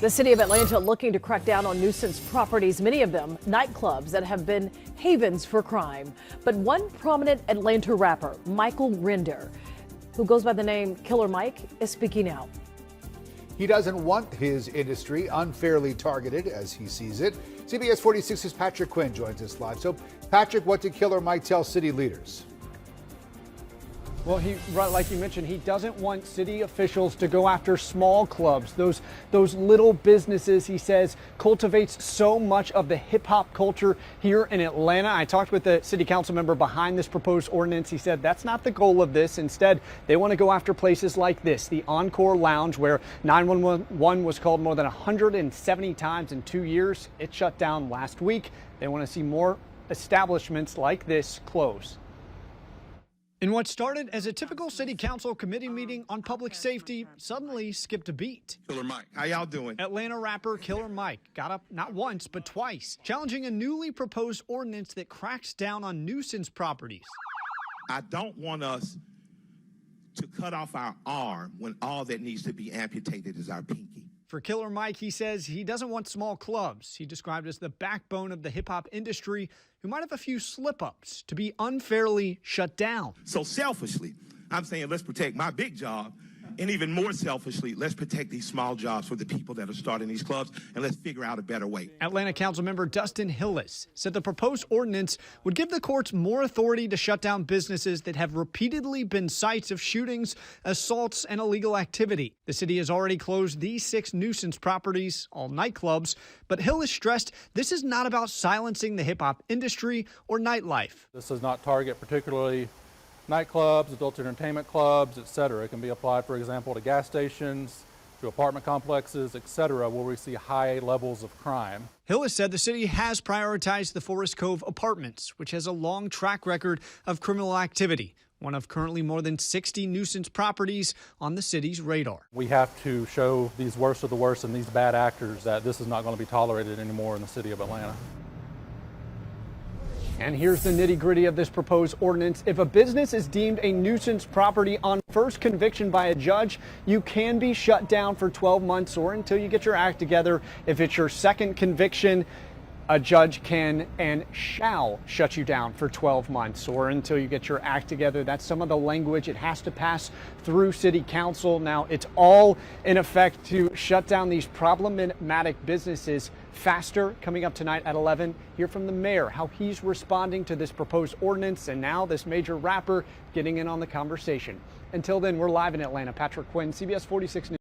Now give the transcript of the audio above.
The city of Atlanta looking to crack down on nuisance properties, many of them nightclubs that have been havens for crime. But one prominent Atlanta rapper, Michael Render, who goes by the name Killer Mike, is speaking out. He doesn't want his industry unfairly targeted, as he sees it. CBS 46's Patrick Quinn joins us live. So, Patrick, what did Killer Mike tell city leaders? Well, like you mentioned, he doesn't want city officials to go after small clubs, those little businesses, he says, cultivates so much of the hip hop culture here in Atlanta. I talked with the city council member behind this proposed ordinance. He said that's not the goal of this. Instead, they want to go after places like this, the Encore Lounge, where 911 was called more than 170 times in 2 years. It shut down last week. They want to see more establishments like this close. In what started as a typical city council committee meeting on public safety suddenly skipped a beat. Killer Mike, how y'all doing? Atlanta rapper Killer Mike got up not once but twice, challenging a newly proposed ordinance that cracks down on nuisance properties. I don't want us to cut off our arm when all that needs to be amputated is our pinky. For Killer Mike, he says he doesn't want small clubs, he described as the backbone of the hip-hop industry, who might have a few slip-ups, to be unfairly shut down. So selfishly, I'm saying let's protect my big job, and even more selfishly, let's protect these small jobs for the people that are starting these clubs, and let's figure out a better way. Atlanta Council member Dustin Hillis said the proposed ordinance would give the courts more authority to shut down businesses that have repeatedly been sites of shootings, assaults, and illegal activity. The city has already closed these 6 nuisance properties, all nightclubs, but Hillis stressed this is not about silencing the hip-hop industry or nightlife. This does not target particularly nightclubs, adult entertainment clubs, etc. It can be applied, for example, to gas stations, to apartment complexes, etc., where we see high levels of crime. Hillis said the city has prioritized the Forest Cove Apartments, which has a long track record of criminal activity, one of currently more than 60 nuisance properties on the city's radar. We have to show these worst of the worst and these bad actors that this is not going to be tolerated anymore in the city of Atlanta. And here's the nitty-gritty of this proposed ordinance. If a business is deemed a nuisance property on first conviction by a judge, you can be shut down for 12 months or until you get your act together. If it's your second conviction, a judge can and shall shut you down for 12 months or until you get your act together. That's some of the language. It has to pass through city council. Now, it's all in effect to shut down these problematic businesses faster. Coming up tonight at 11, hear from the mayor, how he's responding to this proposed ordinance, and now this major rapper getting in on the conversation. Until then, we're live in Atlanta. Patrick Quinn, CBS 46 News.